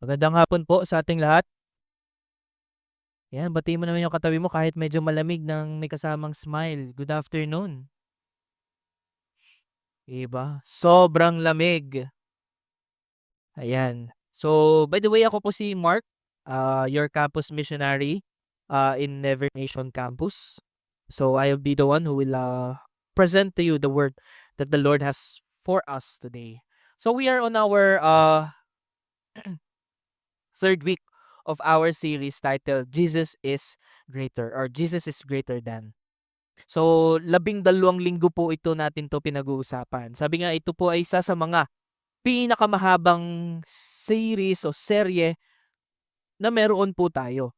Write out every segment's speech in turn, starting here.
Magandang hapon po sa ating lahat. Yan, batiin mo naman yung katabi mo kahit medyo malamig ng may kasamang smile. Good afternoon. 'Di ba? Sobrang lamig. Ayan. So, by the way, ako po si Mark, your campus missionary in Never Nation Campus. So, I'll be the one who will present to you the word that the Lord has for us today. So, we are on our third week of our series titled Jesus is Greater or Jesus is Greater Than. So, 12 linggo po ito natin 'to pinag-uusapan. Sabi nga ito po ay isa sa mga pinakamahabang series o serye na meron po tayo.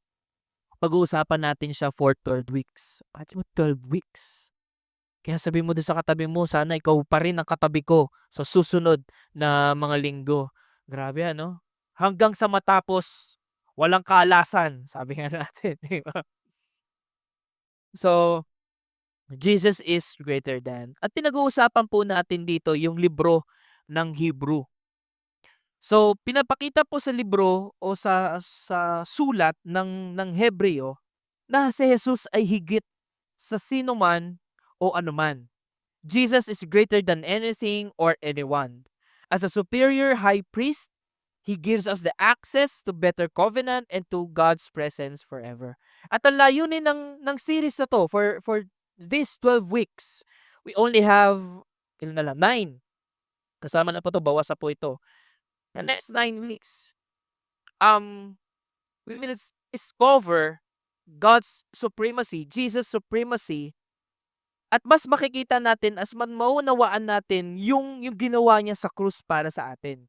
Pag-uusapan natin siya for 12 weeks. Imagine mo 12 weeks. Kaya sabi mo dun sa katabi mo, sana ikaw pa rin ang katabi ko sa susunod na mga linggo. Grabe ano? Hanggang sa matapos, walang kalasan, sabi nga natin, 'di ba? So, Jesus is greater than. At pinag-uusapan po natin dito yung libro ng Hebrew. So, pinapakita po sa libro o sa sulat ng Hebreo na si Jesus ay higit sa sino man o anuman. Jesus is greater than anything or anyone. As a superior high priest, he gives us the access to better covenant and to God's presence forever. At ang layunin ng series na to for these 12 weeks, we only have kailan na lang, 9. Kasama na po 'to, bawas na po ito. The next 9 weeks, um, we will discover God's supremacy, Jesus' supremacy, at mas makikita natin as maunawaan natin yung ginawa niya sa krus para sa atin.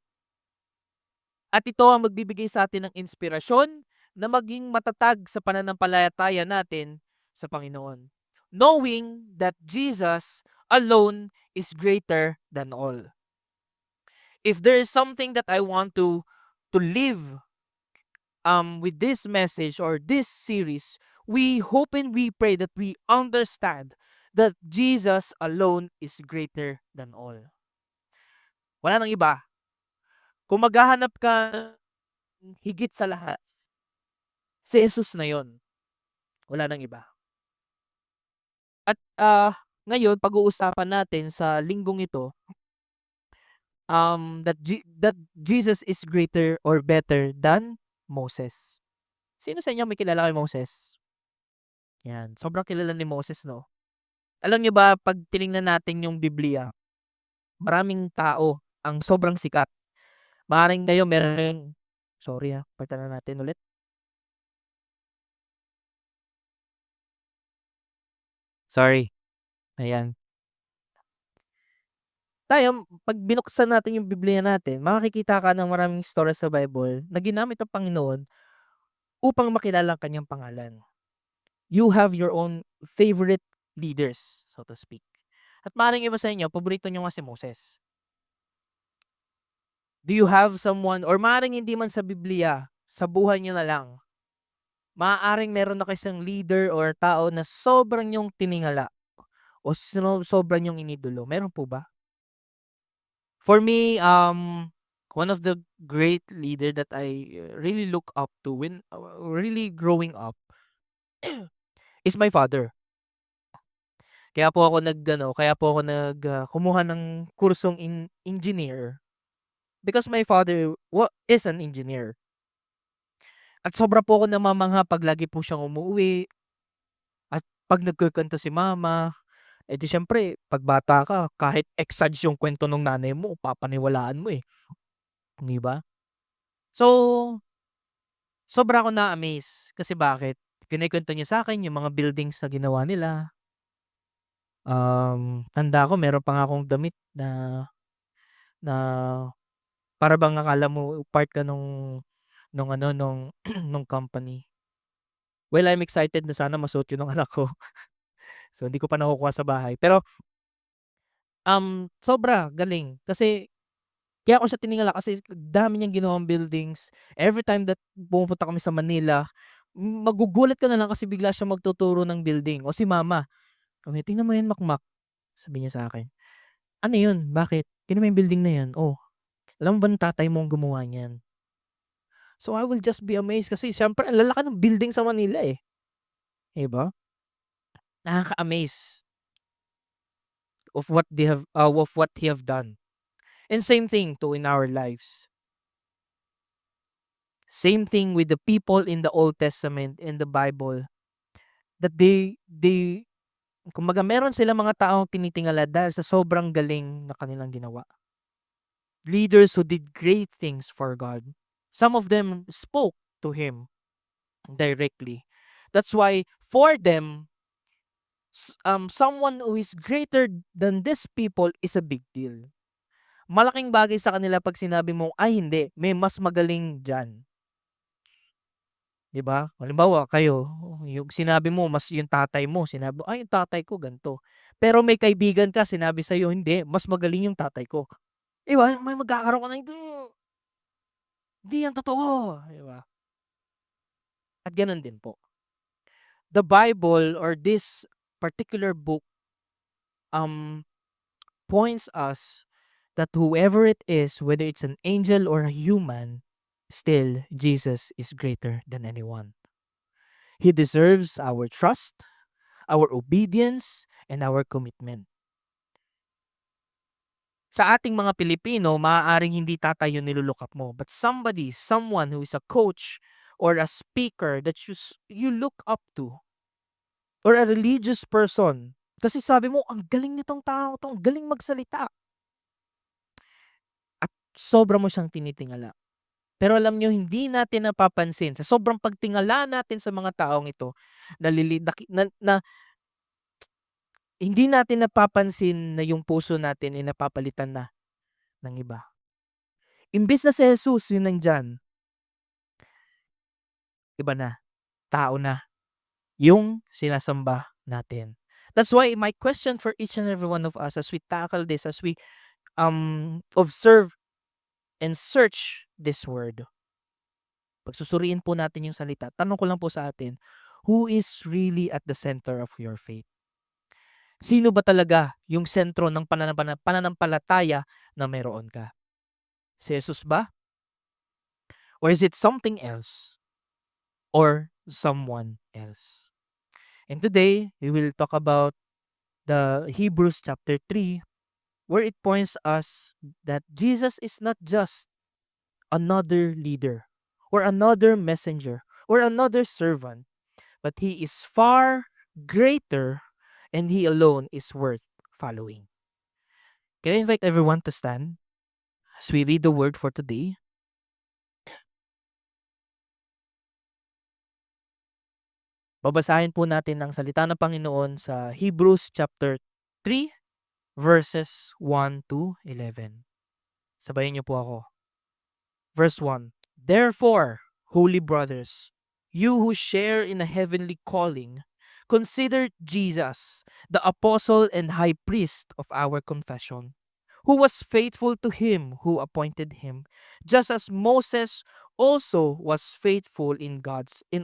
At ito ang magbibigay sa atin ng inspirasyon na maging matatag sa pananampalataya natin sa Panginoon. Knowing that Jesus alone is greater than all. If there is something that I want to leave with this message or this series, we hope and we pray that we understand that Jesus alone is greater than all. Wala nang iba. Kung maghahanap ka higit sa lahat, si Jesus na yon. Wala nang iba. At ngayon pag-uusapan natin sa linggong ito, that Jesus is greater or better than Moses. Sino sa inyo may kilala kay Moses? Yan, sobrang kilala ni Moses 'no. Alam niyo ba 'pag tiningnan natin yung Biblia, maraming tao ang sobrang sikat. Maaaring ngayon meron sorry, palitan na natin ulit. Sorry, ayan. Tayo 'pag binuksan natin yung Biblia natin, makakikita ka ng maraming istorya sa Bible na ginamit ng Panginoon upang makilala ang kanyang pangalan. You have your own favorite leaders, so to speak. At maaaring iba sa inyo, paborito niyo nga si Moses. Do you have someone or maaaring hindi man sa Biblia, sa buhay niyo na lang, maaaring meron na kayo isang leader or tao na sobrang niyong tiningala o sobra niyong inidolo, meron po ba? For me, one of the great leader that I really look up to when really growing up is my father. Kaya po ako kumuha ng kursong engineer because my father is an engineer. At sobra po ako namamangha 'pag lagi po siyang umuuwi at 'pag nagkukuwento si mama, eh, di siyempre 'pag bata ka kahit exage yung kuwento nung nanay mo papaniwalaan mo, eh, 'di ba? So, sobra akong na-amaze kasi bakit? Kinukuwento niya sa'kin yung mga buildings na ginawa nila. Tanda ko meron pa nga akong damit na para bang akala mo part ka nung ano, nung company. Well, I'm excited na sana masuot yun ng anak ko. So, hindi ko pa nakukuha sa bahay. Pero, sobra galing kasi kaya ko siya tiningala kasi dami niyang ginawang buildings. Every time that pumupunta kami sa Manila, magugulat ka na lang kasi bigla siyang magtuturo ng building o si mama, sabi niya, "Tingnan mo 'yan makmak." Sabi niya sa'kin, "Ano 'yun, bakit? Tingnan mo 'yung building na 'yan, oh, alam mo ba na tatay mo ang gumawa niyan?" So, I will just be amazed kasi siyempre ang lalaki ng building sa Manila, eh, 'di ba? Nakaka-amaze of what he have done. And same thing too in our lives. Same thing with the people in the Old Testament, in the Bible, that they kumbaga meron silang mga taong tinitingala dahil sa sobrang galing na kanilang ginawa. Leaders who did great things for God. Some of them spoke to him directly. That's why for them, someone who is greater than these people is a big deal. Malaking bagay sa kanila pag sinabi mo, ay hindi, may mas magaling diyan. 'Di ba? Halimbawa kayo, yung sinabi mo mas yung tatay mo, sinabi mo, "Ay yung tatay ko gan'to." Pero may kaibigan ka sinabi sa'yo, "Hindi, mas magaling yung tatay ko." 'Di ba? May magkakaroon ka ng, "Hindi yan totoo." 'Di ba? At gano'n din po. The Bible or this particular book um points us that whoever it is, whether it's an angel or a human, still Jesus is greater than anyone. He deserves our trust, our obedience, and our commitment. Sa ating mga Pilipino, maaaring hindi tatay yung nilu mo, but someone who is a coach or a speaker that you look up to, or a religious person. Kasi sabi mo, ang galing nitong tao 'to, ang galing magsalita, at sobra mo siyang tinitingala. Pero alam niyo hindi natin napapansin sa sobrang pagtingala natin sa mga taong ito, nalili naki na hindi natin napapansin na yung puso natin ay napapalitan na ng iba. Imbes na si Jesus yung nandiyan, iba na, tao na yung sinasamba natin. That's why my question for each and every one of us as we tackle this, as we observe and search this word, pagsusuriin po natin yung salita, tanong ko lang po sa atin, who is really at the center of your faith? Sino ba talaga yung sentro ng pananampalataya na meron ka? Si Jesus ba? Or is it something else? Or someone else? And today, we will talk about the Hebrews chapter 3, where it points us that Jesus is not just another leader or another messenger or another servant, but he is far greater and he alone is worth following. Can I invite everyone to stand as we read the word for today? Babasahin po natin ang salita ng Panginoon sa Hebrews chapter 3 verses 1 to 11. Sabayin niyo po ako. Verse 1. Therefore, holy brothers, you who share in a heavenly calling, consider Jesus, the apostle and high priest of our confession, who was faithful to him who appointed him, just as Moses also was faithful in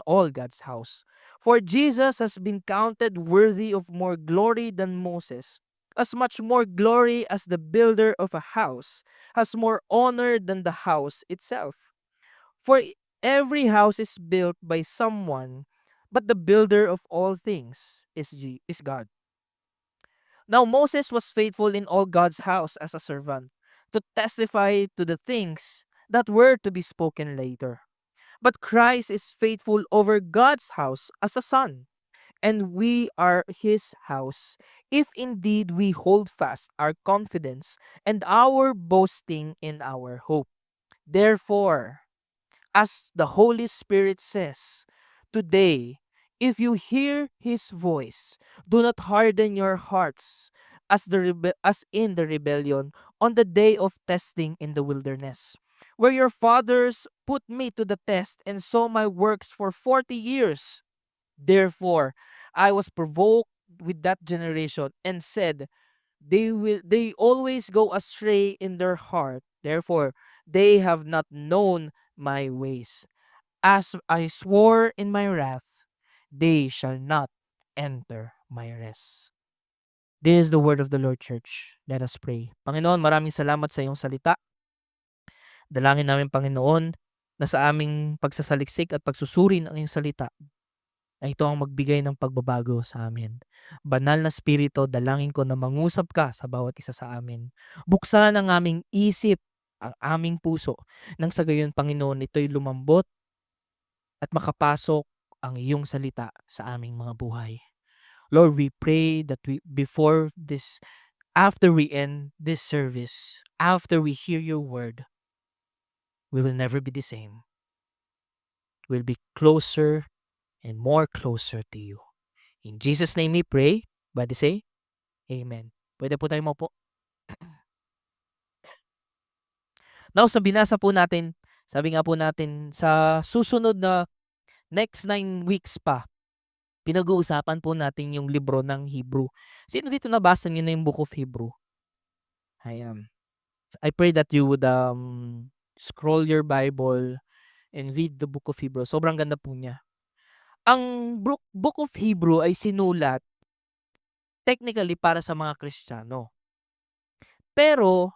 all God's house. For Jesus has been counted worthy of more glory than Moses, as much more glory as the builder of a house has more honor than the house itself. For every house is built by someone, but the builder of all things is God. Now Moses was faithful in all God's house as a servant, to testify to the things that were to be spoken later. But Christ is faithful over God's house as a son, and we are his house, if indeed we hold fast our confidence and our boasting in our hope. Therefore, as the Holy Spirit says, today, if you hear his voice, do not harden your hearts as in the rebellion on the day of testing in the wilderness, where your fathers put me to the test and saw my works for 40 years. Therefore, I was provoked with that generation and said, they always go astray in their heart. Therefore, they have not known my ways. As I swore in my wrath, they shall not enter my rest. This is the word of the Lord, church. Let us pray. Panginoon, maraming salamat sa iyong salita. Dalangin namin, Panginoon, na sa aming pagsasaliksik at pagsusuri ng iyong salita ay ito ang magbigay ng pagbabago sa amin. Banal na Espiritu, dalangin ko na mangusap ka sa bawat isa sa amin. Buksan ang aming isip, ang aming puso, nang sa gayon, Panginoon, ito'y lumambot at makapasok ang iyong salita sa aming mga buhay. Lord, we pray that after we end this service, after we hear your word, we will never be the same. We'll be closer and more closer to you. In Jesus' name we pray. Body say, Amen. Pwede po tayo maupo. Now, sa binasa po natin, sabi nga po natin, sa susunod na next 9 weeks pa, pinag-uusapan po natin yung libro ng Hebrew. Sino dito nabasa niyo na yung Book of Hebrew? I pray that you would scroll your Bible and read the Book of Hebrew. Sobrang ganda po niya. Ang Book of Hebrew ay sinulat technically para sa mga Kristiyano. Pero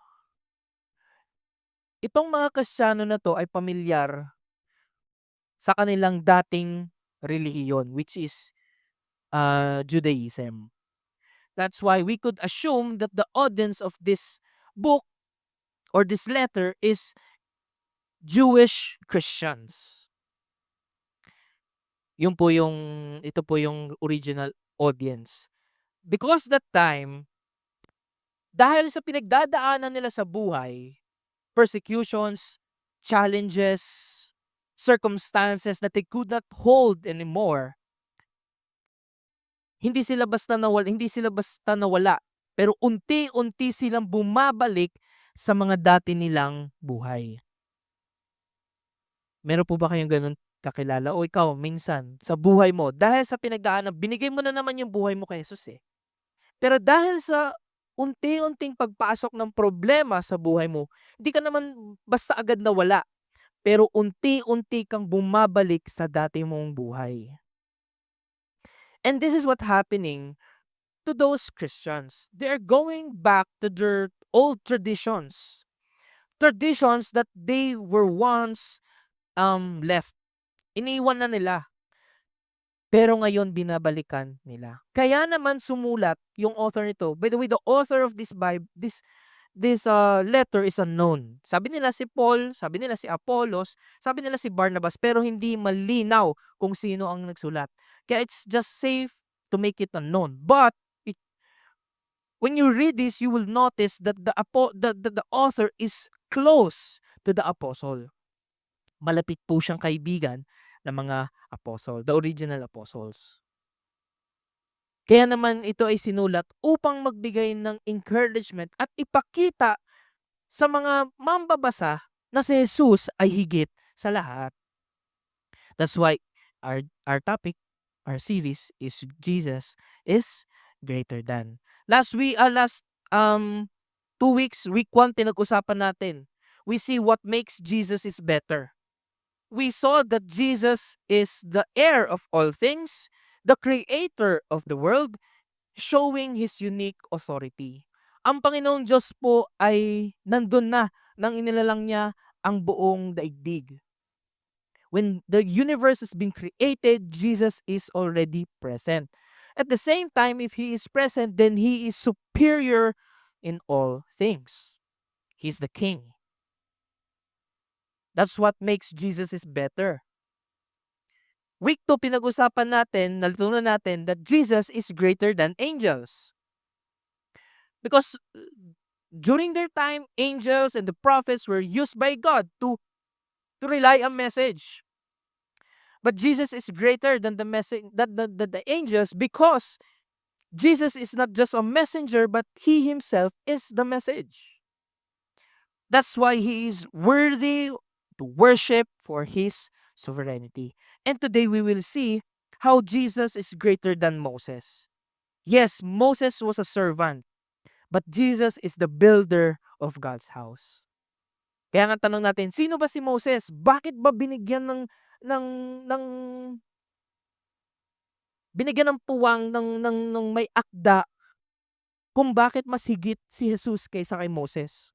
itong mga Kristiyano na to ay pamilyar sa kanilang dating relihiyon, which is Judaism. That's why we could assume that the audience of this book or this letter is Jewish Christians. Ito po yung original audience. Because that time, dahil sa pinagdadaanan nila sa buhay, persecutions, challenges, circumstances that they could not hold anymore, hindi sila basta nawala, pero unti-unti silang bumabalik sa mga dati nilang buhay. Meron po ba kayong ganun kakilala? O ikaw, minsan, sa buhay mo, dahil sa pinagdaanan, binigay mo na naman yung buhay mo kay Jesus eh. Pero dahil sa unti-unting pagpasok ng problema sa buhay mo, hindi ka naman basta agad nawala. Pero unti-unti kang bumabalik sa dati mong buhay. And this is what's happening to those Christians. They're going back to their old traditions. Traditions that they were once left. Iniwan na nila. Pero ngayon binabalikan nila. Kaya naman sumulat yung author nito. By the way, the author of this Bible, this letter is unknown. Sabi nila si Paul, sabi nila si Apollos, sabi nila si Barnabas, pero hindi malinaw kung sino ang nagsulat. Kaya it's just safe to make it unknown. But when you read this, you will notice that the author is close to the apostle. Malapit po siyang kaibigan ng mga apostle, the original apostles. Kaya naman ito ay sinulat upang magbigay ng encouragement at ipakita sa mga mambabasa na si Jesus ay higit sa lahat. That's why our topic, our series is Jesus is greater than. Last 2 weeks, week 1, pinag-usapan natin. We see what makes Jesus is better. We saw that Jesus is the heir of all things, the creator of the world, showing His unique authority. Ang Panginoong Diyos po ay nandun na nang inilalang niya ang buong daigdig. When the universe has been created, Jesus is already present. At the same time, if He is present, then He is superior in all things. He's the King. That's what makes Jesus is better. Week 2, pinag-usapan natin, natutunan natin that Jesus is greater than angels. Because during their time, angels and the prophets were used by God to relay a message. But Jesus is greater than the angels because Jesus is not just a messenger, but He Himself is the message. That's why He is worthy to worship for His sovereignty. And today we will see how Jesus is greater than Moses. Yes, Moses was a servant, but Jesus is the builder of God's house. Kaya nga tanong natin, sino ba si Moses? Bakit ba binigyan ng puwang ng may akda kung bakit mas higit si Jesus kaysa kay Moses?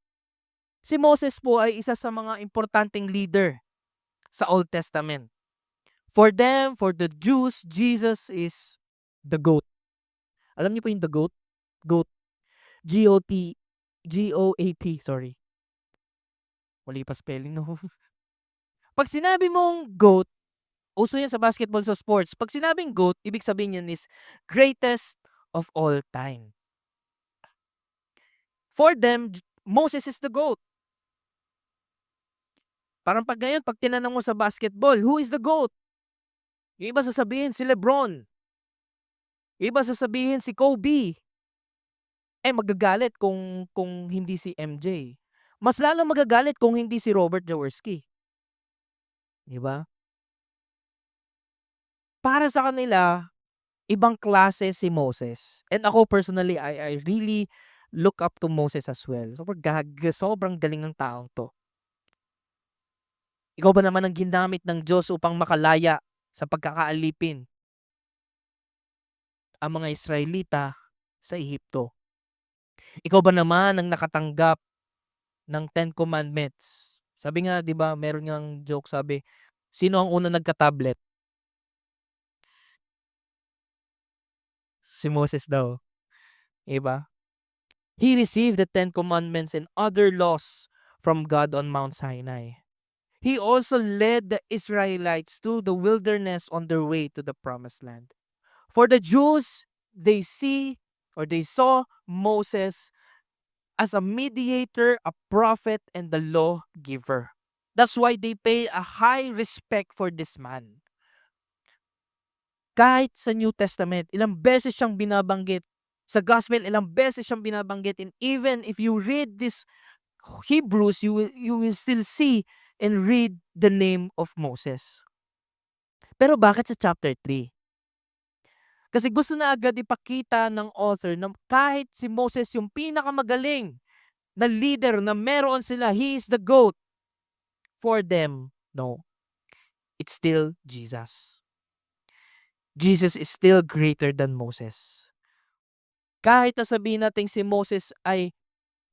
Si Moses po ay isa sa mga importanteng leader sa Old Testament. For them, for the Jews, Jesus is the goat. Alam niyo po yung the goat? Goat. G-O-T, G-O-A-T, sorry. Mali pa spelling, no? Pag sinabi mong GOAT, uso yan sa basketball, sa sports. Pag sinabing GOAT, ibig sabihin yan is greatest of all time. For them, Moses is the GOAT. Parang pag ngayon, pag tinanong mo sa basketball, who is the GOAT? Yung iba sasabihin si LeBron. Yung iba sasabihin si Kobe. Magagalit kung hindi si MJ. Mas lalong magagalit kung hindi si Robert Jaworski. 'Di ba? Para sa kanila, ibang klase si Moses. And ako personally, I really look up to Moses as well. Sobrang galing ng taong 'to. Ikaw ba naman ang ginamit ng Diyos upang makalaya sa pagkakaalipin ang mga Israelita sa Ehipto? Ikaw ba naman ang nakatanggap ng Ten Commandments? Sabi nga, 'di ba, meron ngang joke, sabi, sino ang unang nagka-tablet? Si Moses daw, 'di ba? He received the Ten Commandments and other laws from God on Mount Sinai. He also led the Israelites to the wilderness on their way to the promised land. For the Jews, they saw Moses as a mediator, a prophet, and the lawgiver. That's why they pay a high respect for this man. Kahit sa New Testament, ilang beses siyang binabanggit. Sa Gospel, ilang beses siyang binabanggit. And even if you read this Hebrews, you will still see and read the name of Moses. Pero bakit sa chapter 3? Kasi gusto na agad ipakita ng author na kahit si Moses yung pinakamagaling na leader na meron sila, he is the GOAT. For them, no. It's still Jesus. Jesus is still greater than Moses. Kahit na sabihin natin si Moses ay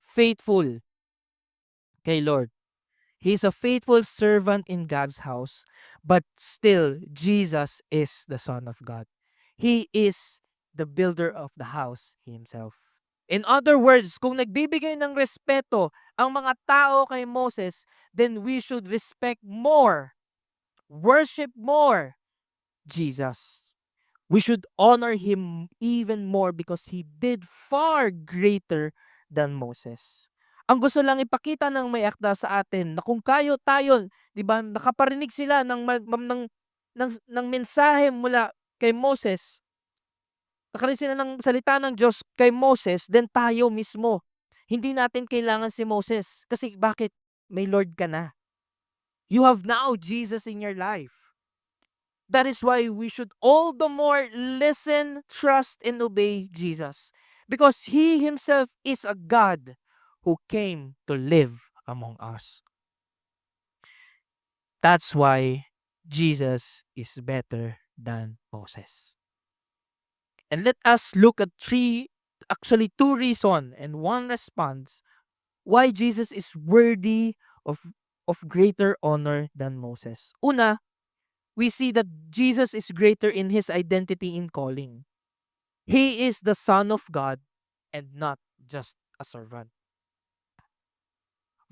faithful kay Lord, he is a faithful servant in God's house, but still, Jesus is the Son of God. He is the builder of the house himself. In other words, kung nagbibigay ng respeto ang mga tao kay Moses, then we should respect more, worship more Jesus. We should honor him even more because he did far greater than Moses. Ang gusto lang ipakita ng may akda sa atin na kung tayo, 'di ba, nakaparinig sila ng mensahe mula kay Moses, nakarinig sila ng salita ng Diyos kay Moses, then tayo mismo, hindi natin kailangan si Moses. Kasi bakit? May Lord ka na. You have now Jesus in your life. That is why we should all the more listen, trust, and obey Jesus. Because He Himself is a God who came to live among us. That's why Jesus is better than Moses. And let us look at two reasons and one response why Jesus is worthy of greater honor than Moses. Una, we see that Jesus is greater in his identity in calling. He is the Son of God and not just a servant.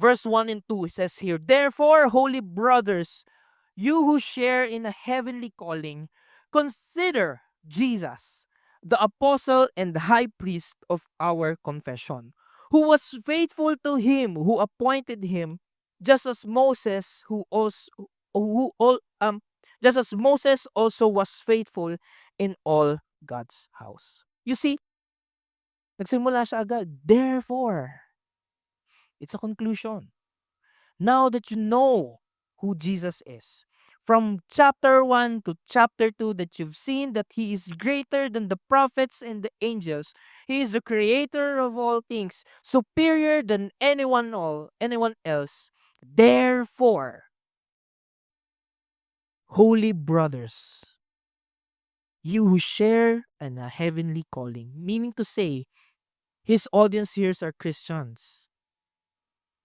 Verse 1 and 2 says here, therefore, holy brothers, you who share in a heavenly calling, consider Jesus, the apostle and high priest of our confession, who was faithful to him who appointed him, just as Moses just as Moses also was faithful in all God's house. You see, nagsimula siya agad. Therefore, it's a conclusion. Now that you know who Jesus is, from chapter 1 to chapter 2, that you've seen that he is greater than the prophets and the angels. He is the creator of all things, superior than anyone else. Therefore, holy brothers, you who share in a heavenly calling, meaning to say, his audience here are Christians.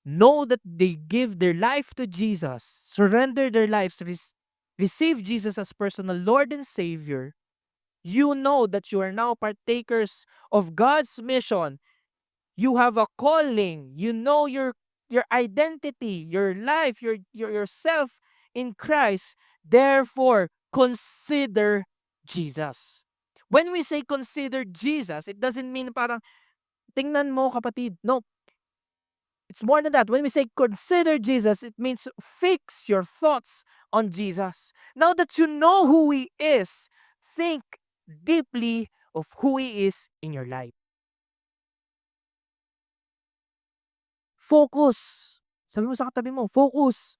know that they give their life to Jesus, surrender their lives, receive Jesus as personal Lord and Savior, you know that you are now partakers of God's mission. You have a calling. You know your identity, your life, your yourself in Christ. Therefore, consider Jesus. When we say consider Jesus, it doesn't mean parang tingnan mo kapatid. No, it's more than that. When we say consider Jesus, it means fix your thoughts on Jesus. Now that you know who He is, think deeply of who He is in your life. Focus. Sabi mo sa katabi mo, focus.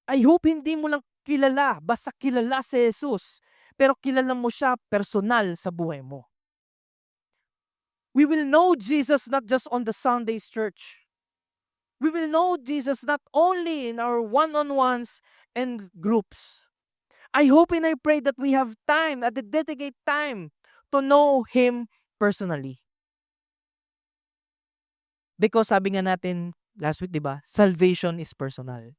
I hope hindi mo lang kilala, basta kilala si Jesus, pero kilala mo siya personal sa buhay mo. We will know Jesus not just on the Sundays church. We will know Jesus not only in our one-on-ones and groups. I hope and I pray that we have time, that dedicate time to know Him personally. Because sabi nga natin last week, di ba? Salvation is personal.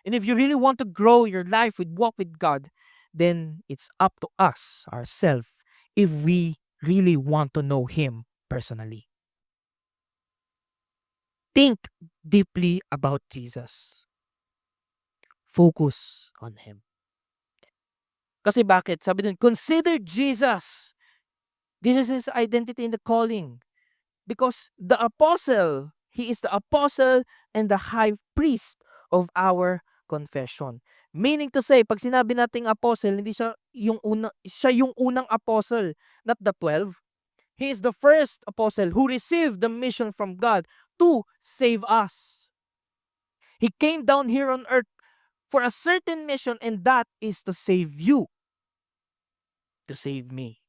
And if you really want to grow your life with walk with God, then it's up to us, ourselves, if we really want to know Him personally. Think deeply about Jesus. Focus on Him. Kasi bakit? Sabi dun, consider Jesus. This is His identity in the calling. Because the apostle, He is the apostle and the high priest of our confession. Meaning to say, pag sinabi nating apostle, hindi siya yung unang apostle, not the 12. He is the first apostle who received the mission from God to save us. He came down here on earth for a certain mission, and that is to save you, to save me.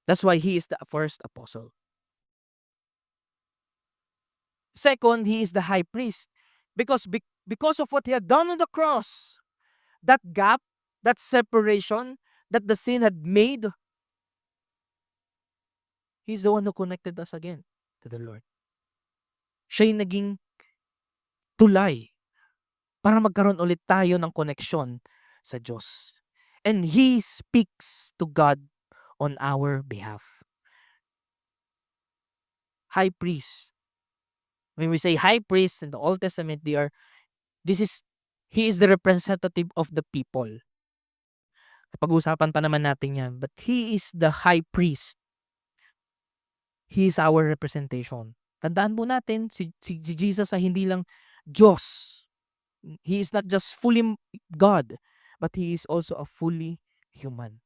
That's why he is the first apostle. Second, he is the high priest because of what he had done on the cross. That gap, that separation that the sin had made, he's the one who connected us again to the Lord. Siya yung naging tulay para magkaroon ulit tayo ng koneksyon sa Diyos. And He speaks to God on our behalf. High priest. When we say high priest in the Old Testament, he is the representative of the people. Pag-usapan pa naman natin yan. But He is the high priest. He is our representation. Tandaan po natin, si Jesus ay hindi lang Diyos. He is not just fully God, but He is also a fully human.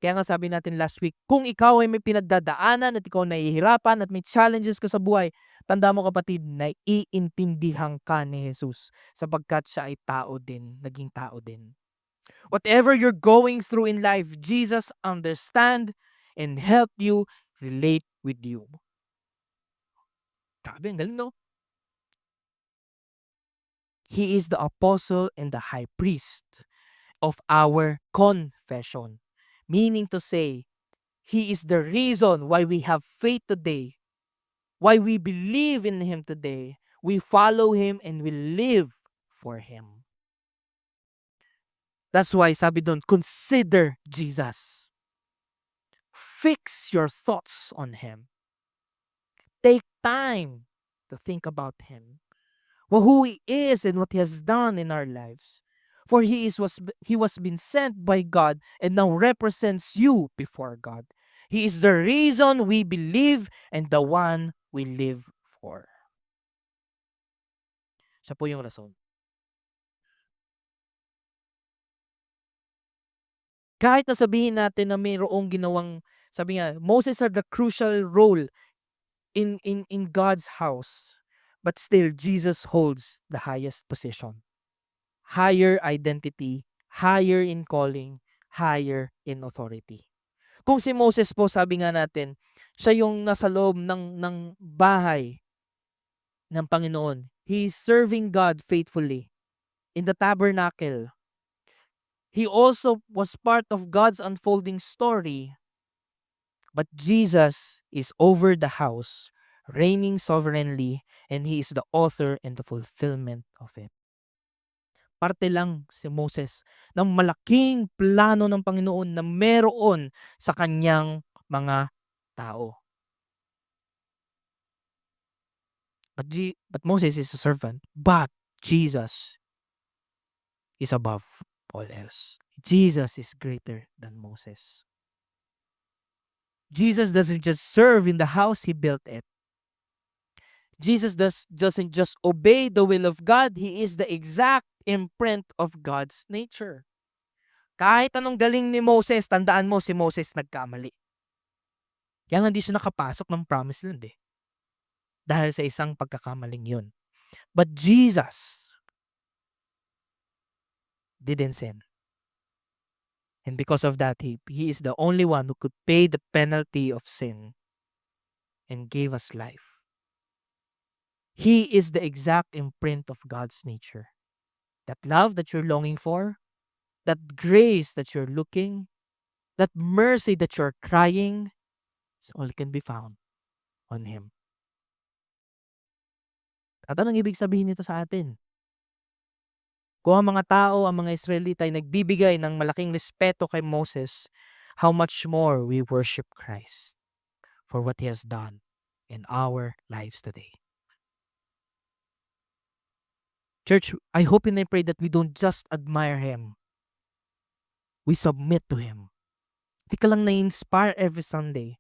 Kaya nga sabi natin last week, kung ikaw ay may pinagdadaanan at ikaw nahihirapan at may challenges ka sa buhay, tanda mo kapatid, na iintindihan ka ni Jesus sapagkat siya ay tao din, naging tao din. Whatever you're going through in life, Jesus understand and help you relate with you. Grabe, ang galing, no? He is the apostle and the high priest of our confession. Meaning to say, He is the reason why we have faith today, why we believe in Him today. We follow Him and we live for Him. That's why sabi doon, consider Jesus. Fix your thoughts on Him. Take time to think about Him. Well, who He is and what He has done in our lives. For He was been sent by God and now represents you before God. He is the reason we believe and the one we live for. Siya po yung rason. Kahit na sabihin natin na mayroong ginawang, sabi nga, Moses had the crucial role in God's house. But still, Jesus holds the highest position. Higher identity, higher in calling, higher in authority. Kung si Moses po, sabi nga natin, siya yung nasa loob ng bahay ng Panginoon. He is serving God faithfully in the tabernacle. He also was part of God's unfolding story But Jesus is over the house, reigning sovereignly, and He is the author and the fulfillment of it. Parte lang si Moses ng malaking plano ng Panginoon na meron sa kanyang mga tao. But Moses is a servant, but Jesus is above all else. Jesus is greater than Moses. Jesus doesn't just serve in the house He built it. Jesus doesn't just obey the will of God, He is the exact imprint of God's nature. Kahit anong galing ni Moses, tandaan mo si Moses nagkamali. Kaya nga hindi siya nakapasok ng promised land eh. Dahil sa isang pagkakamaling yun. But Jesus didn't sin. And because of that, he is the only one who could pay the penalty of sin and gave us life. He is the exact imprint of God's nature. That love that you're longing for, that grace that you're looking, that mercy that you're crying, all can be found on Him. At anong ibig sabihin nito sa atin? Kung ang mga tao, ang mga Israelita ay nagbibigay ng malaking respeto kay Moses, how much more we worship Christ for what He has done in our lives today. Church, I hope and I pray that we don't just admire Him. We submit to Him. Hindi ka lang na-inspire every Sunday,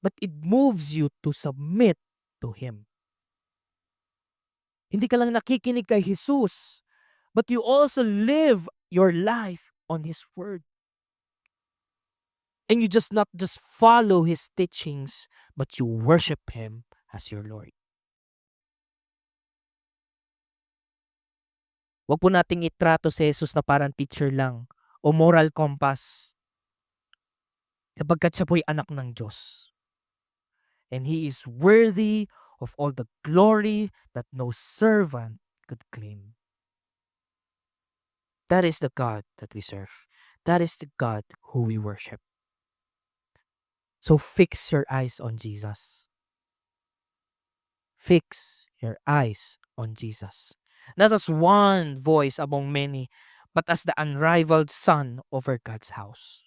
but it moves you to submit to Him. Hindi ka lang nakikinig kay Jesus, but you also live your life on His Word. And you just not just follow His teachings, but you worship Him as your Lord. Huwag po nating itrato si Jesus na parang teacher lang o moral compass. Sapagkat siya po'y anak ng Diyos. And He is worthy of all the glory that no servant could claim. That is the God that we serve. That is the God who we worship. So fix your eyes on Jesus. Fix your eyes on Jesus. Not as one voice among many, but as the unrivaled son over God's house.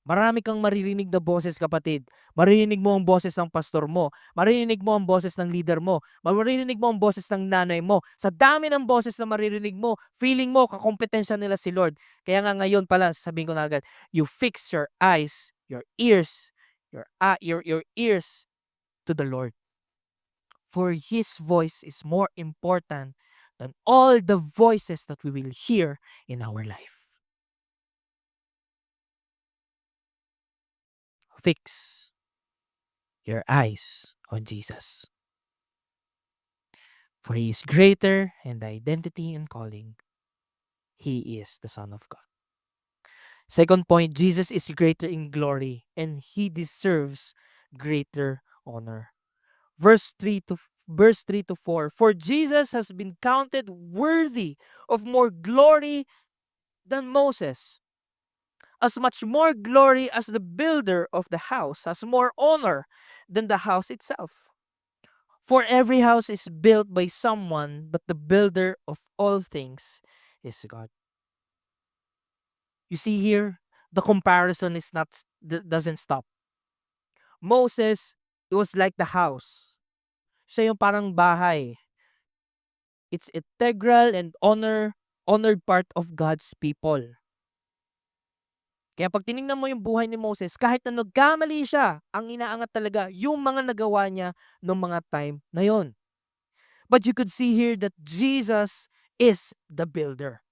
Marami kang maririnig na boses, kapatid. Maririnig mo ang boses ng pastor mo. Maririnig mo ang boses ng leader mo. Maririnig mo ang boses ng nanay mo. Sa dami ng boses na maririnig mo, feeling mo kakompetensya nila si Lord. Kaya nga ngayon pala, sasabihin ko na agad, you fix your eyes, your ears, your ears to the Lord. For His voice is more important than all the voices that we will hear in our life. Fix your eyes on Jesus. For He is greater in the identity and calling. He is the Son of God. Second point, Jesus is greater in glory and He deserves greater honor. Verse 3 to 4, for Jesus has been counted worthy of more glory than Moses. As much more glory as the builder of the house has more honor than the house itself. For every house is built by someone, but the builder of all things is God. You see here, the comparison is doesn't stop. Moses, it was like the house. Siya yung parang bahay. It's integral and honored part of God's people. Kaya pag tinignan mo yung buhay ni Moses, kahit na nagkamali siya, ang inaangat talaga yung mga nagawa niya noong mga time na yon. But you could see here that Jesus is the builder.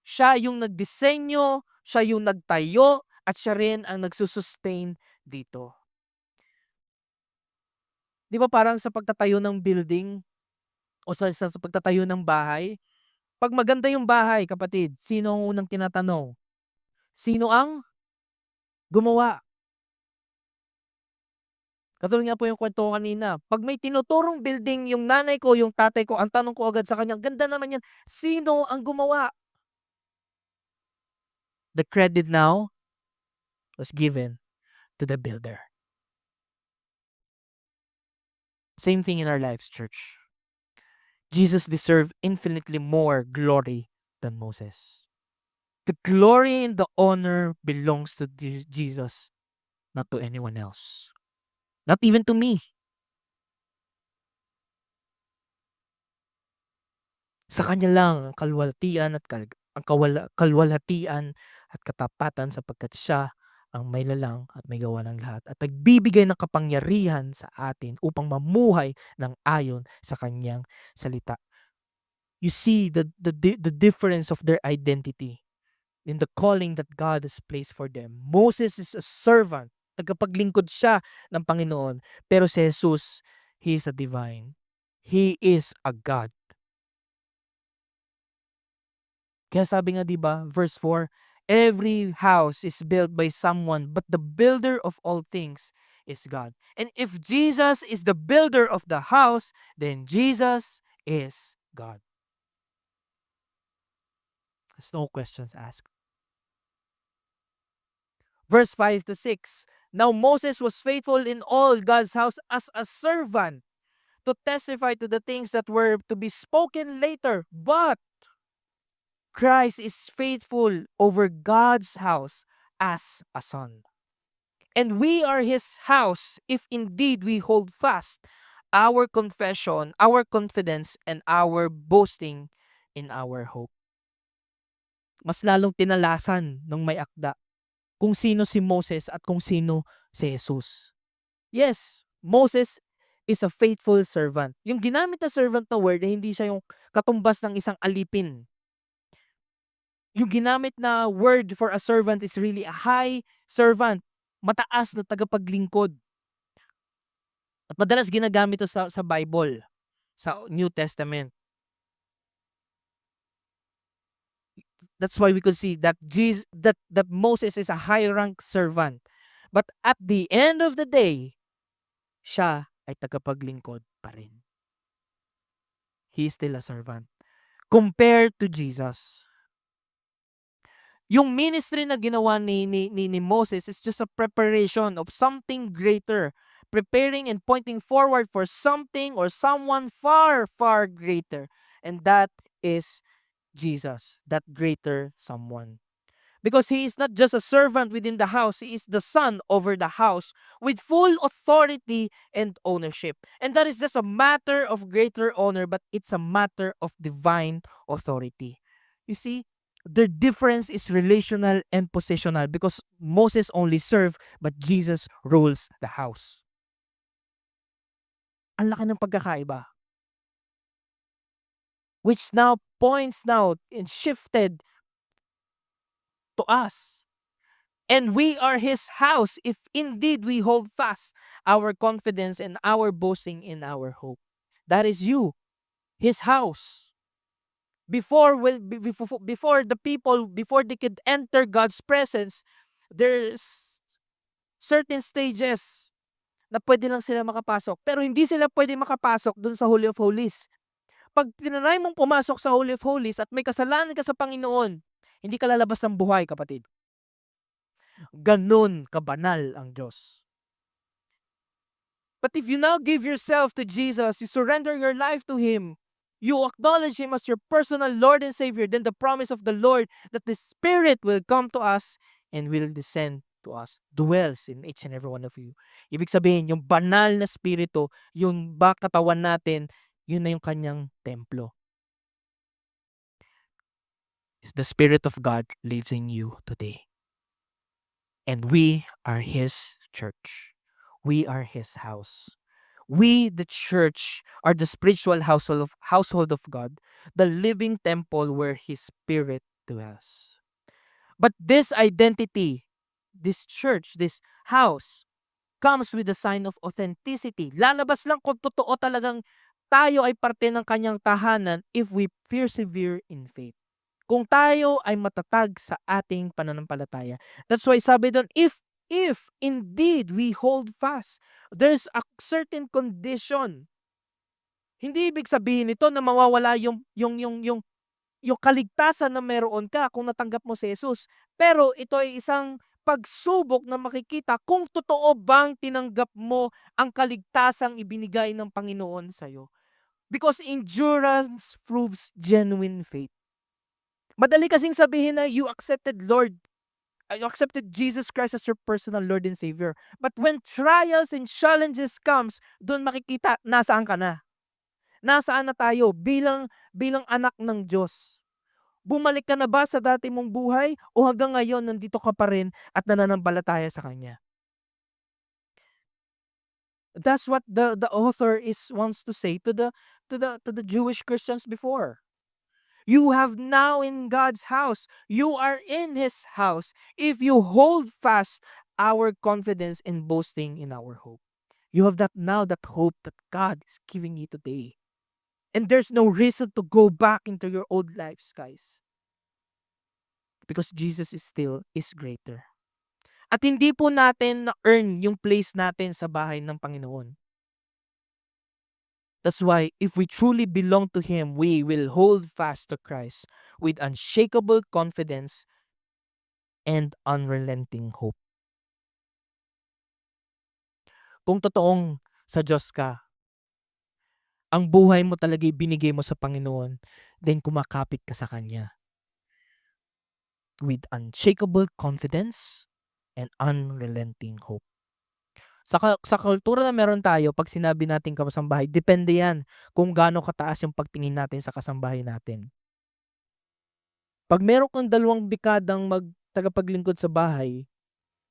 Siya yung nagdisenyo, siya yung nagtayo, at siya rin ang nagsusustain dito. Di ba parang sa pagtatayo ng building o sa pagtatayo ng bahay, pag maganda yung bahay, kapatid, sino ang unang tinatanong? Sino ang gumawa? Katulad nga po yung kwento ko kanina. Pag may tinuturong building yung nanay ko, yung tatay ko, ang tanong ko agad sa kanya, ganda naman yan, sino ang gumawa? The credit now was given to the builder. Same thing in our lives, church. Jesus deserved infinitely more glory than Moses. The glory and the honor belongs to Jesus, not to anyone else. Not even to me. Sa kanya lang ang kalwalhatian at kalwalhatian at katapatan sapagkat siya ang may lalang at may gawa ng lahat at nagbibigay ng kapangyarihan sa atin upang mamuhay ng ayon sa kanyang salita. You see the difference of their identity in the calling that God has placed for them. Moses is a servant. Tagapaglingkod siya ng Panginoon. Pero si Jesus, He is a divine. He is a God. Kaya sabi nga, diba, verse 4, every house is built by someone, but the builder of all things is God. And if Jesus is the builder of the house, then Jesus is God. There's no questions asked. Verse 5 to 6, now Moses was faithful in all God's house as a servant to testify to the things that were to be spoken later, but Christ is faithful over God's house as a son. And we are His house if indeed we hold fast our confession, our confidence, and our boasting in our hope. Mas lalong tinalasan ng may akda kung sino si Moses at kung sino si Jesus. Yes, Moses is a faithful servant. Yung ginamit na servant na word, hindi siya yung katumbas ng isang alipin. Yung ginamit na word for a servant is really a high servant, mataas na tagapaglingkod. At madalas ginagamit ito sa Bible, sa New Testament. That's why we could see that that Moses is a high rank servant. But at the end of the day, siya ay tagapaglingkod pa rin. He is still a servant. Compared to Jesus. Yung ministry na ginawa ni Moses is just a preparation of something greater. Preparing and pointing forward for something or someone far, far greater. And that is Jesus, that greater someone. Because he is not just a servant within the house, he is the son over the house with full authority and ownership. And that is just a matter of greater honor, but it's a matter of divine authority. You see, their difference is relational and positional because Moses only served, but Jesus rules the house. Ang laki ng pagkakaiba. Which now points now and shifted to us. And we are His house if indeed we hold fast our confidence and our boasting in our hope. That is you, His house. Before the people, before they could enter God's presence, there's certain stages na pwede lang sila makapasok. Pero hindi sila pwede makapasok dun sa Holy of Holies. Pag tinanay mong pumasok sa Holy of Holies at may kasalanan ka sa Panginoon, hindi ka lalabas ng buhay, kapatid. Ganun kabanal ang Diyos. But if you now give yourself to Jesus, you surrender your life to Him, you acknowledge Him as your personal Lord and Savior, then the promise of the Lord that the Spirit will come to us and will descend to us, dwells in each and every one of you. Ibig sabihin, yung banal na Spirito, yung katawan natin, yun na yung kanyang templo. The Spirit of God lives in you today. And we are His church. We are His house. We, the church, are the spiritual household of God, the living temple where His Spirit dwells. But this identity, this church, this house, comes with a sign of authenticity. Lalabas lang kung totoo talagang tayo ay parte ng kanyang tahanan if we persevere in faith. Kung tayo ay matatag sa ating pananampalataya. That's why sabi doon, if indeed we hold fast, there's a certain condition. Hindi ibig sabihin nito na mawawala yung kaligtasan na meron ka kung natanggap mo si Jesus. Pero ito ay isang pagsubok na makikita kung totoo bang tinanggap mo ang kaligtasang ibinigay ng Panginoon sa'yo. Because endurance proves genuine faith. Madali kasing sabihin na you accepted Jesus Christ as your personal Lord and Savior. But when trials and challenges comes, doon makikita nasaan ka na. Nasaan na tayo bilang anak ng Diyos. Bumalik ka na ba sa dati mong buhay o hanggang ngayon nandito ka pa rin at nananampalataya sa Kanya? That's what the author wants to say to the Jewish Christians before. You have now in God's house. You are in His house if you hold fast our confidence and boasting in our hope. You have that hope that God is giving you today. And there's no reason to go back into your old lives, guys. Because Jesus is greater. At hindi po natin na-earn yung place natin sa bahay ng Panginoon. That's why if we truly belong to Him, we will hold fast to Christ with unshakable confidence and unrelenting hope. Kung totoong sa Diyos ka, ang buhay mo talaga binigay mo sa Panginoon, then kumakapit ka sa Kanya with unshakable confidence and unrelenting hope. Sa kultura na meron tayo, pag sinabi nating kasambahay, depende yan kung gaano kataas yung pagtingin natin sa kasambahay natin. Pag meron kang 2 dekadang tagapaglingkod sa bahay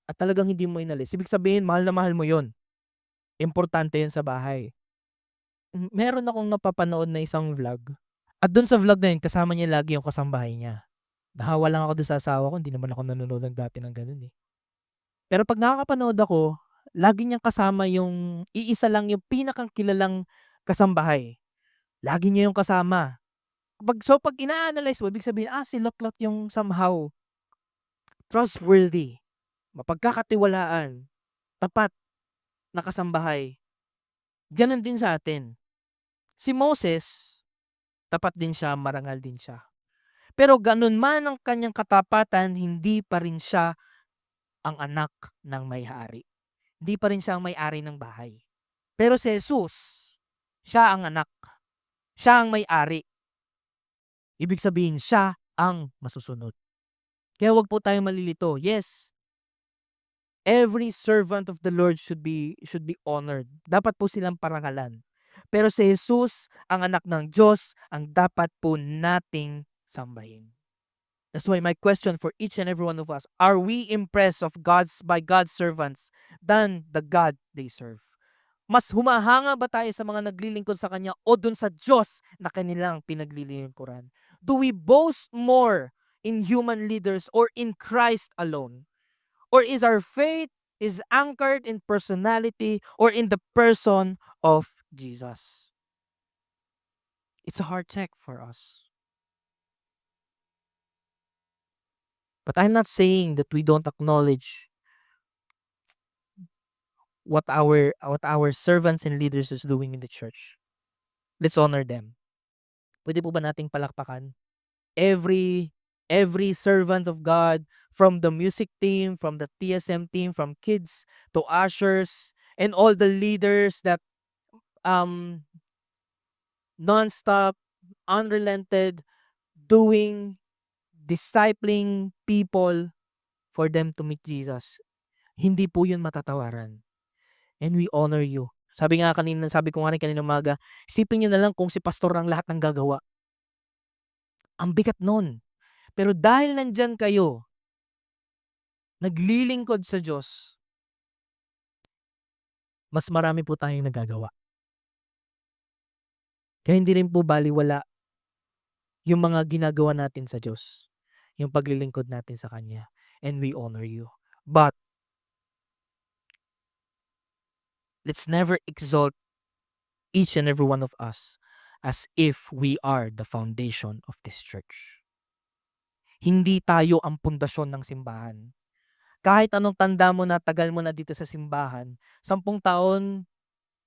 at talagang hindi mo inalis, ibig sabihin mahal na mahal mo yon. Importante yun sa bahay. Meron akong napapanood na isang vlog. At dun sa vlog na yun, kasama niya lagi yung kasambahay niya. Nahawa lang ako dun sa asawa ko, hindi naman ako nanonood ng dati ng ganun eh. Pero pag nakakapanood ako, lagi niyang kasama yung iisa lang yung pinakang kilalang kasambahay. Lagi niya yung kasama. Pag ina-analyze mo, ibig sabihin, si Lotlot yung somehow trustworthy, mapagkakatiwalaan, tapat na kasambahay. Ganon din sa atin. Si Moses, tapat din siya, marangal din siya. Pero ganun man ang kanyang katapatan, hindi pa rin siya ang anak ng may-ari. Hindi pa rin siya ang may-ari ng bahay. Pero si Jesus, siya ang anak. Siya ang may-ari. Ibig sabihin, siya ang masusunod. Kaya wag po tayong malilito. Yes, every servant of the Lord should be honored. Dapat po silang parangalan. Pero si Jesus, ang anak ng Diyos, ang dapat po nating sambahin. That's why my question for each and every one of us, are we impressed by God's servants than the God they serve? Mas humahanga ba tayo sa mga naglilingkod sa Kanya o dun sa Diyos na kanilang pinaglilingkuran? Do we boast more in human leaders or in Christ alone? Or is our faith is anchored in personality or in the person of Jesus? It's a hard check for us. But I'm not saying that we don't acknowledge what our servants and leaders is doing in the church. Let's honor them. Pwede po ba nating palakpakan every servant of God, from the music team, from the TSM team, from kids to ushers, and all the leaders that non-stop, unrelented, doing, discipling people for them to meet Jesus. Hindi po yun matatawaran. And we honor you. Sabi ko nga rin kanina umaga, isipin niyo na lang kung si pastor ang lahat ng gagawa. Ang bigat nun. Pero dahil nandyan kayo, naglilingkod sa Diyos, mas marami po tayong nagagawa. Kaya hindi rin po baliwala yung mga ginagawa natin sa Diyos, yung paglilingkod natin sa Kanya. And we honor you. But, let's never exalt each and every one of us as if we are the foundation of this church. Hindi tayo ang pundasyon ng simbahan. Kahit anong tanda mo na, tagal mo na dito sa simbahan, 10 taon,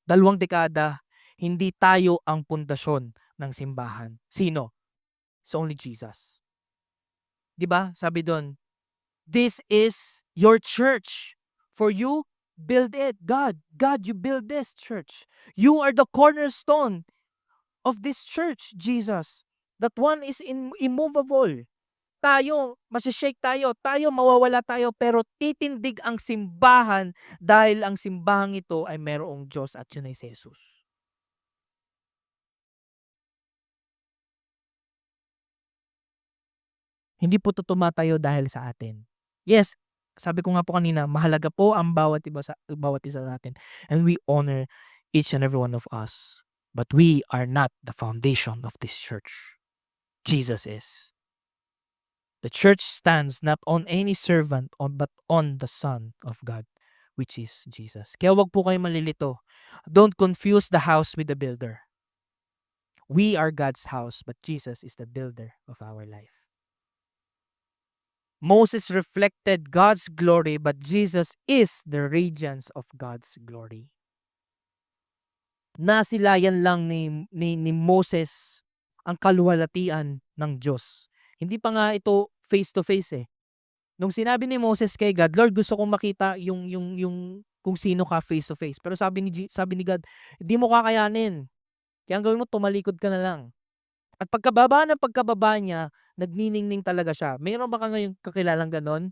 2 dekada, hindi tayo ang pundasyon ng simbahan. Sino? It's only Jesus. 'Di ba? Sabi doon, this is your church. For you, build it. God, you build this church. You are the cornerstone of this church, Jesus. That one is immovable. Tayo, masishake tayo, mawawala tayo, pero titindig ang simbahan dahil ang simbahang ito ay merong Diyos at yun ay si Jesus. Hindi po 'to tumatayo dahil sa atin. Yes, sabi ko nga po kanina, mahalaga po ang bawat isa natin, and we honor each and every one of us. But we are not the foundation of this church. Jesus is. The church stands not on any servant but on the Son of God, which is Jesus. Kaya wag po kayong malilito. Don't confuse the house with the builder. We are God's house, but Jesus is the builder of our life. Moses reflected God's glory, but Jesus is the radiance of God's glory. Nasilayan lang ni Moses ang kaluwalhatian ng Diyos. Hindi pa nga ito face to face eh. Nung sinabi ni Moses kay God, Lord, gusto kong makita yung kung sino ka face to face. Pero sabi ni God, hindi mo kakayanin. Kaya ang gawin mo, tumalikod ka na lang. At pagkababa niya, nagniningning talaga siya. Mayroon ba ka ngayong kakilalang ganon?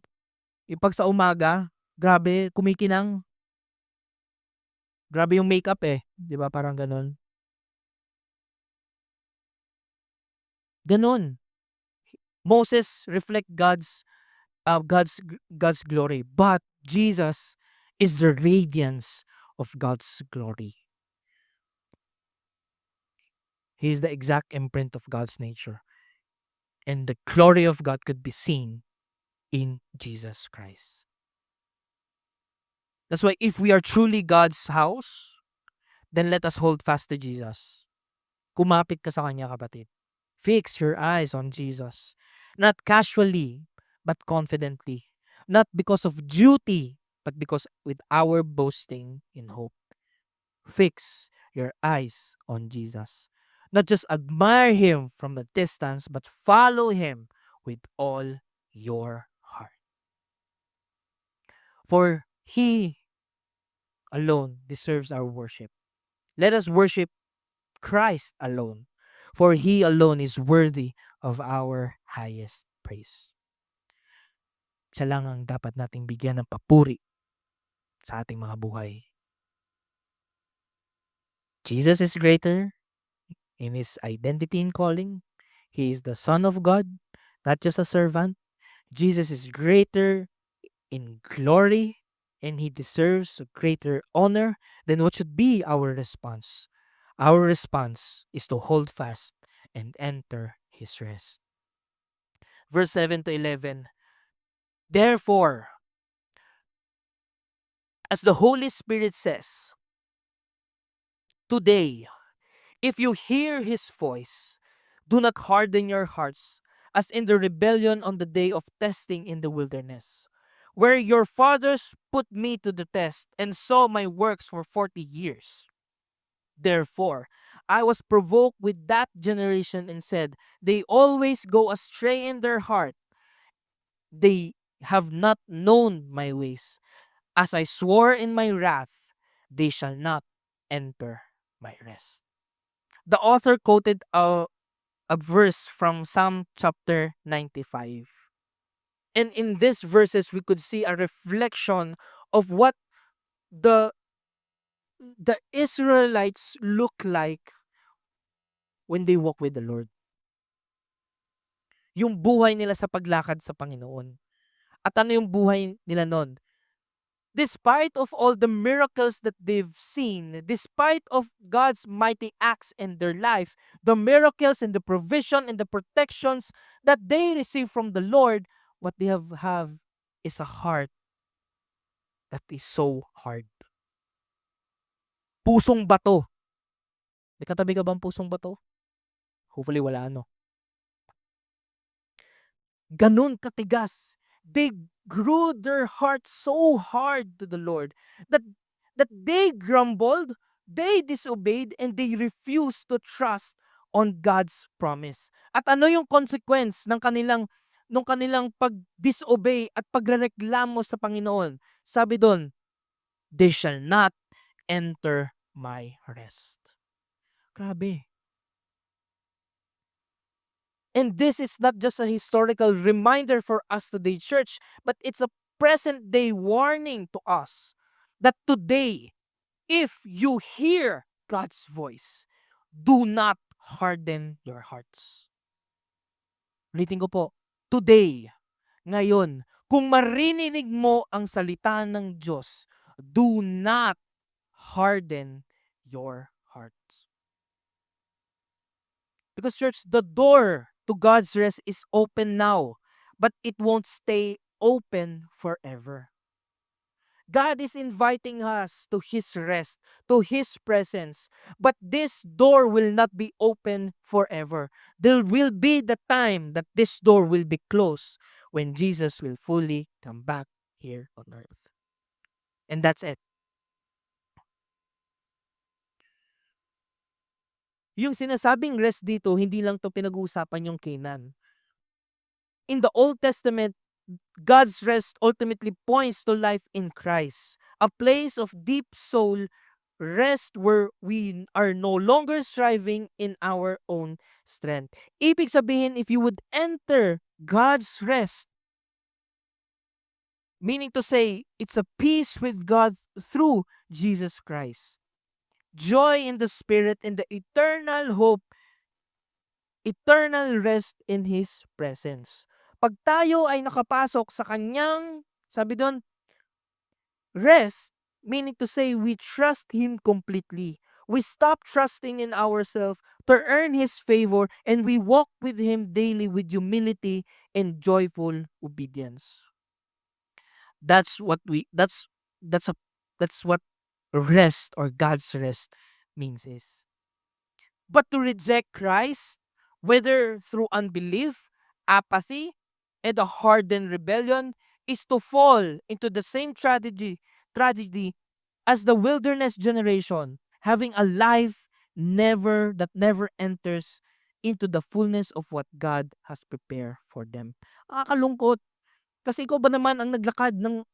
Yung pag sa umaga, grabe, kumikinang. Grabe yung makeup eh. Di ba? Parang ganon. Ganon. Moses reflect God's glory. But Jesus is the radiance of God's glory. He is the exact imprint of God's nature. And the glory of God could be seen in Jesus Christ. That's why if we are truly God's house, then let us hold fast to Jesus. Kumapit ka sa Kanya, kapatid. Fix your eyes on Jesus. Not casually, but confidently. Not because of duty, but because with our boasting in hope. Fix your eyes on Jesus. Not just admire Him from a distance, but follow Him with all your heart. For He alone deserves our worship. Let us worship Christ alone, for He alone is worthy of our highest praise. Siya lang ang dapat nating bigyan ng papuri sa ating mga buhay. Jesus is greater in His identity and calling. He is the Son of God, not just a servant. Jesus is greater in glory, and He deserves a greater honor. Then what should be our response? Our response is to hold fast and enter His rest. Verse 7 to 11. Therefore, as the Holy Spirit says, today, if you hear His voice, do not harden your hearts as in the rebellion on the day of testing in the wilderness, where your fathers put me to the test and saw my works for 40 years. Therefore, I was provoked with that generation and said, they always go astray in their heart. They have not known my ways. As I swore in my wrath, they shall not enter my rest. The author quoted a verse from Psalm chapter 95. And in these verses, we could see a reflection of what the Israelites look like when they walk with the Lord. Yung buhay nila sa paglakad sa Panginoon. At ano yung buhay nila nun? Despite of all the miracles that they've seen, despite of God's mighty acts in their life, the miracles and the provision and the protections that they receive from the Lord, what they have is a heart that is so hard. Pusong bato. May katabi ka bang pusong bato? Hopefully wala, no? Ganun katigas. They grew their heart so hard to the Lord that they grumbled, they disobeyed, and they refused to trust on God's promise. At ano yung consequence ng kanilang nung kanilang pag-disobey at pagrereklamo sa Panginoon. Sabi doon, they shall not enter my rest. Grabe. And this is not just a historical reminder for us today, church, but it's a present day warning to us that today, if you hear God's voice, do not harden your hearts. Ulitin ko po, today, ngayon, kung marinig mo ang salita ng Diyos, do not harden your hearts. Because church, the door to God's rest is open now, but it won't stay open forever. God is inviting us to His rest, to His presence. But this door will not be open forever. There will be the time that this door will be closed when Jesus will fully come back here on earth. And that's it. Yung sinasabing rest dito, hindi lang to pinag-uusapan yung Canaan. In the Old Testament, God's rest ultimately points to life in Christ, a place of deep soul rest where we are no longer striving in our own strength. Ibig sabihin, if you would enter God's rest, meaning to say, it's a peace with God through Jesus Christ. Joy in the Spirit and the eternal hope, eternal rest in His presence. Pag tayo ay nakapasok sa Kanyang, sabi doon, rest, meaning to say we trust Him completely. We stop trusting in ourselves to earn His favor, and we walk with Him daily with humility and joyful obedience. That's what that's what rest or God's rest means is. But to reject Christ, whether through unbelief, apathy, and a hardened rebellion, is to fall into the same tragedy as the wilderness generation, having a life that never enters into the fullness of what God has prepared for them. Nakakalungkot. Kasi ikaw ba naman ang naglakad ng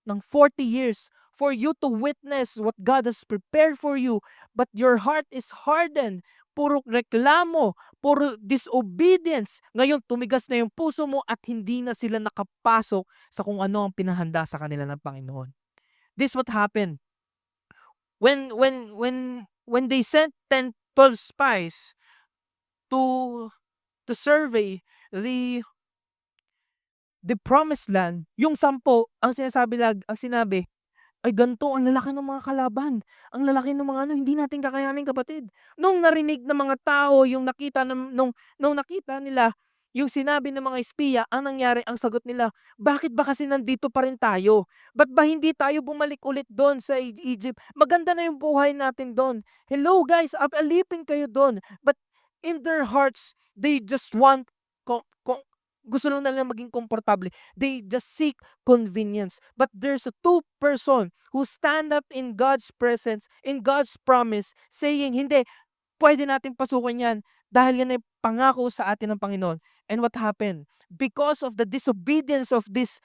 40 years for you to witness what God has prepared for you, but your heart is hardened. Puro reklamo, puro disobedience. Ngayon, tumigas na yung puso mo at hindi na sila nakapasok sa kung ano ang pinahanda sa kanila ng Panginoon. This what happened. When they sent 12 spies to survey the promised land, yung 10 ang sinabi, ay ganito ang lalaki ng mga kalaban, ang lalaki ng mga hindi natin kakayanin kapatid. Nung narinig ng mga tao yung nakita nung nakita nila yung sinabi ng mga espiya, ang nangyari, ang sagot nila, bakit ba kasi nandito pa rin tayo? Ba't ba hindi tayo bumalik ulit doon sa Egypt? Maganda na yung buhay natin doon. Hello guys, alipin kayo doon. But in their hearts, they just want gusto lang nila maging komportable. They just seek convenience. But there's a two person who stand up in God's presence, in God's promise, saying, hindi, pwede natin pasukin yan dahil yan ay pangako sa atin ng Panginoon. And what happened? Because of the disobedience of this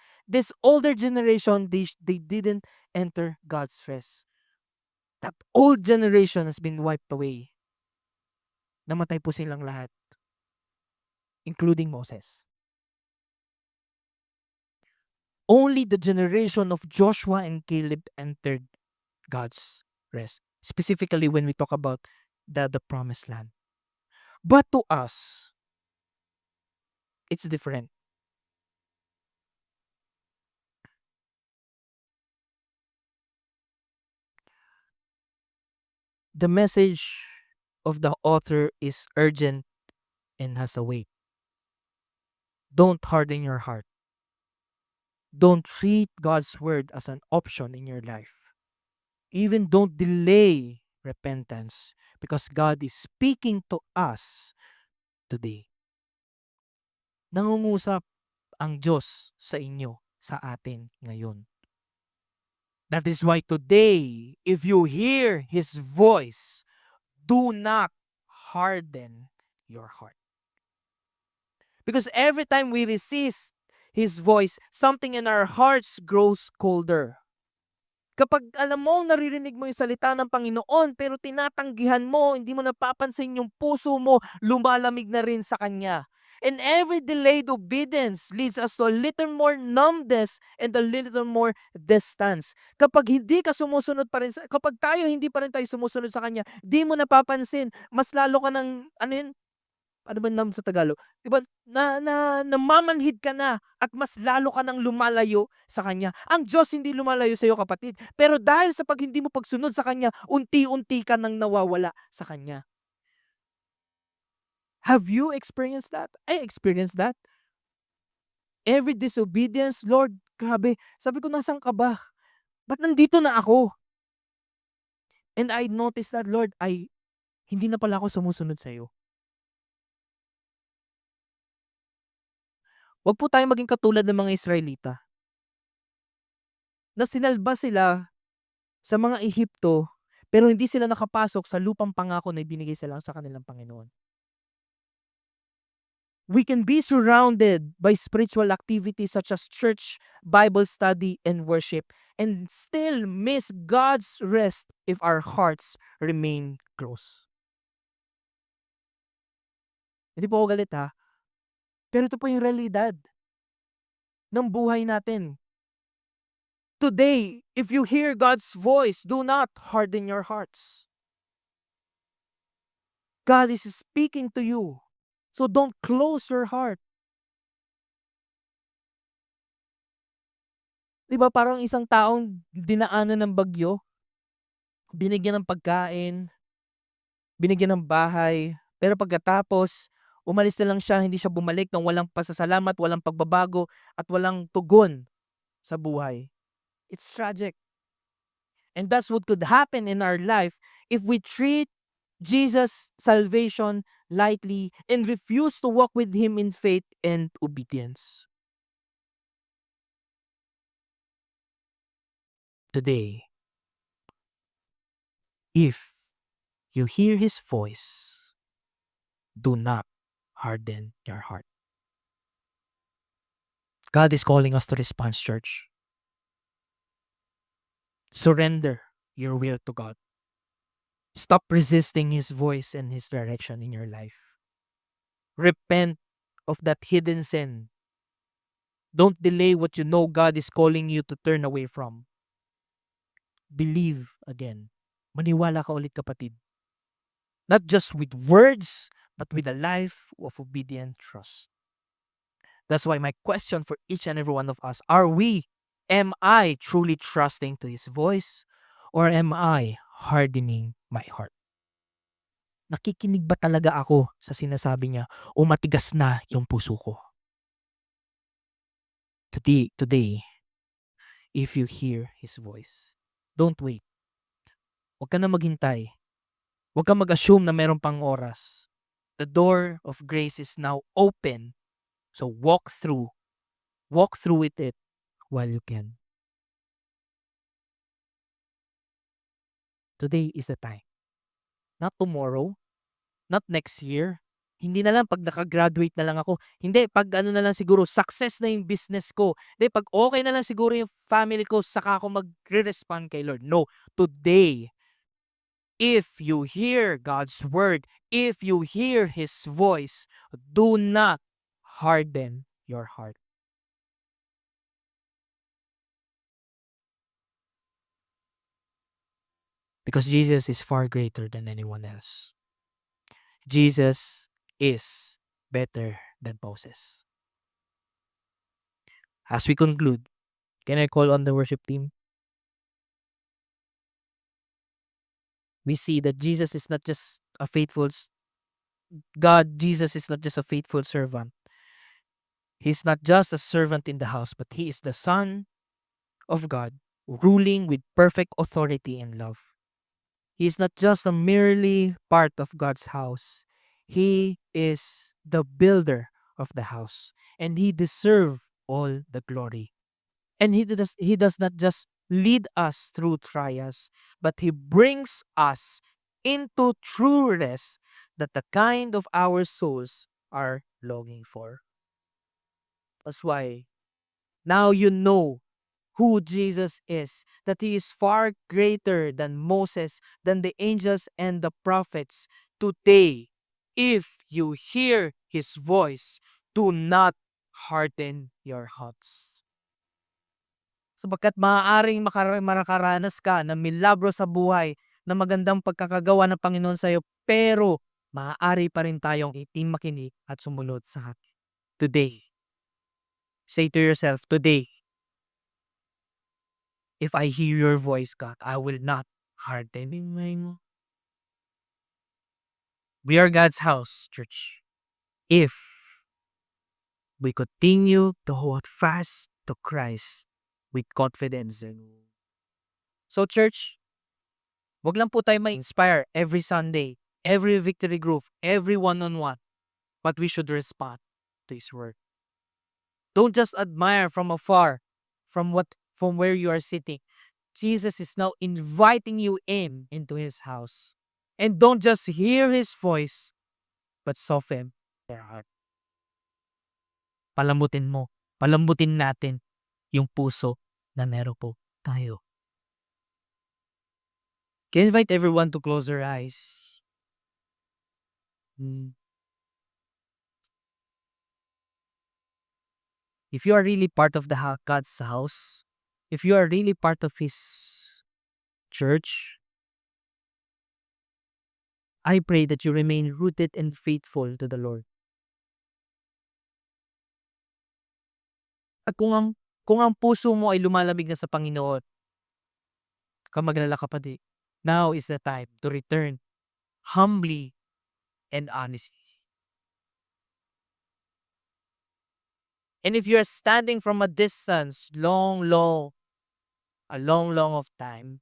older generation, they didn't enter God's rest. That old generation has been wiped away. Namatay po silang lahat, including Moses. Only the generation of Joshua and Caleb entered God's rest. Specifically when we talk about the promised land. But to us, it's different. The message of the author is urgent and has a weight. Don't harden your heart. Don't treat God's word as an option in your life. Even don't delay repentance because God is speaking to us today. Nangungusap ang Diyos sa inyo, sa atin ngayon. That is why today, if you hear His voice, do not harden your heart. Because every time we resist His voice, something in our hearts grows colder. Kapag alam mo, naririnig mo yung salita ng Panginoon, pero tinatanggihan mo, hindi mo napapansin yung puso mo, lumalamig na rin sa Kanya. And every delayed obedience leads us to a little more numbness and a little more distance. Kapag hindi ka sumusunod pa rin, kapag tayo hindi pa rin tayo sumusunod sa Kanya, di mo napapansin, mas lalo ka ng, ano yun, ano ba numb sa Tagalog? 'Di ba namamanhid ka na at mas lalo ka ng lumalayo sa Kanya. Ang Diyos hindi lumalayo sa'yo kapatid, pero dahil sa 'pag hindi mo pagsunod sa Kanya, unti-unti ka ng nawawala sa Kanya. Have you experienced that? I experienced that. Every disobedience, Lord, grabe. Sabi ko, "Nasaan ka ba? Ba't nandito na ako?" And I noticed that, Lord, hindi na pala ako sumusunod sa'yo. 'Wag po tayong maging katulad ng mga Israelita na sinalba sila sa mga Ehipto, pero hindi sila nakapasok sa lupang pangako na ibinigay sa kanilang Panginoon. We can be surrounded by spiritual activities such as church, Bible study, and worship, and still miss God's rest if our hearts remain closed. Hindi po ako galit ha, pero ito po yung realidad ng buhay natin. Today, if you hear God's voice, do not harden your hearts. God is speaking to you. So don't close your heart. 'Di ba parang isang taong dinaanan ng bagyo, binigyan ng pagkain, binigyan ng bahay, pero pagkatapos umalis na lang siya, hindi siya bumalik ng walang pasasalamat, walang pagbabago, at walang tugon sa buhay. It's tragic. And that's what could happen in our life if we treat Jesus' salvation lightly and refuse to walk with Him in faith and obedience. Today, if you hear His voice, do not harden your heart. God is calling us to response, church. Surrender your will to God. Stop resisting His voice and His direction in your life. Repent of that hidden sin. Don't delay what you know God is calling you to turn away from. Believe again. Maniwala ka ulit, kapatid. Not just with words, but with a life of obedient trust. That's why my question for each and every one of us, am I truly trusting to His voice, or am I hardening my heart? Nakikinig ba talaga ako sa sinasabi niya, o matigas na yung puso ko? Today, if you hear His voice, don't wait. Huwag ka na maghintay. Huwag kang mag-assume na meron pang oras. The door of grace is now open. So walk through with it while you can. Today is the time. Not tomorrow, not next year. Hindi na lang 'pag naka-graduate na lang ako. Hindi, 'pag ano na lang siguro, success na yung business ko. Hindi, 'pag okay na lang siguro yung family ko, saka ako magre-respond kay Lord. No, today, if you hear God's word, if you hear His voice, do not harden your heart. Because Jesus is far greater than anyone else. Jesus is better than Moses. As we conclude, can I call on the worship team? We see that Jesus is not just a faithful Jesus is not just a faithful servant. He's not just a servant in the house, but He is the Son of God, ruling with perfect authority and love. He is not just a merely part of God's house. He is the builder of the house, and He deserves all the glory. And he does not just lead us through trials, but He brings us into true rest that the kind of our souls are longing for. That's why now you know who Jesus is, that he is far greater than Moses, than the angels and the prophets. Today, if you hear his voice, do not harden your hearts. Sapagkat maaaring makaranas ka ng milagro sa buhay, na magandang pagkakagawa ng Panginoon sa iyo, pero maaari pa rin tayong hindi makinig at sumunod sa atin. Today, say to yourself, today, if I hear your voice, God, I will not harden my mind. We are God's house, church. If we continue to hold fast to Christ with confidence. So, church, wag lang po tayo ma-inspire every Sunday, every victory group, every one-on-one, but we should respond to His word. Don't just admire from afar, from where you are sitting. Jesus is now inviting you into his house. And don't just hear his voice, but soften their heart. Palambutin natin yung puso na meron po tayo. Can I invite everyone to close their eyes? If you are really part of God's house, if you are really part of his church, I pray that you remain rooted and faithful to the Lord. At kung ang puso mo ay lumalamig na sa Panginoon, maglala kapatid, now is the time to return humbly and honestly. And if you are standing from a distance, long of time,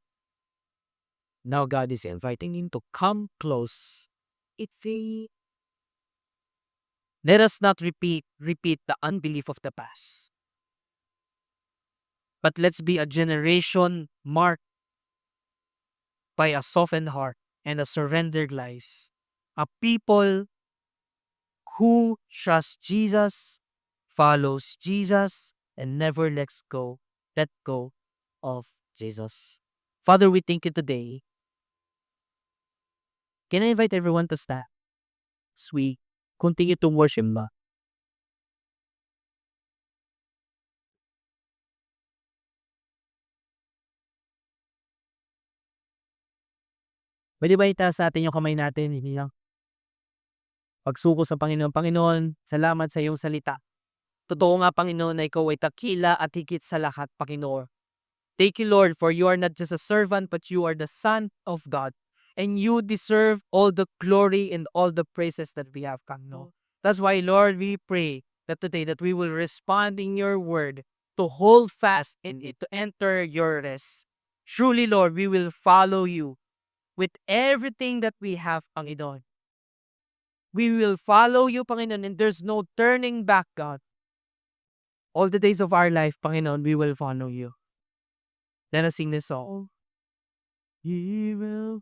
now God is inviting you to come close. Let us not repeat the unbelief of the past. But let's be a generation marked by a softened heart and a surrendered lives. A people who trusts Jesus, follows Jesus, and never let go of Jesus. Father, we thank you today. Can I invite everyone to stand as we continue to worship ba? Pwede ba itaas natin yung kamay natin? Hindi lang. Pagsuko sa Panginoon. Panginoon, salamat sa iyong salita. Totoo nga, Panginoon, na ikaw ay takila at higit sa lahat, Panginoon. Thank you, Lord, for you are not just a servant, but you are the Son of God. And you deserve all the glory and all the praises that we have, Panginoon. That's why, Lord, we pray that today that we will respond in your word to hold fast in it, to enter your rest. Truly, Lord, we will follow you with everything that we have, Panginoon. We will follow you, Panginoon, and there's no turning back, God. All the days of our life, Panginoon, we will follow you. Let us sing this song. He will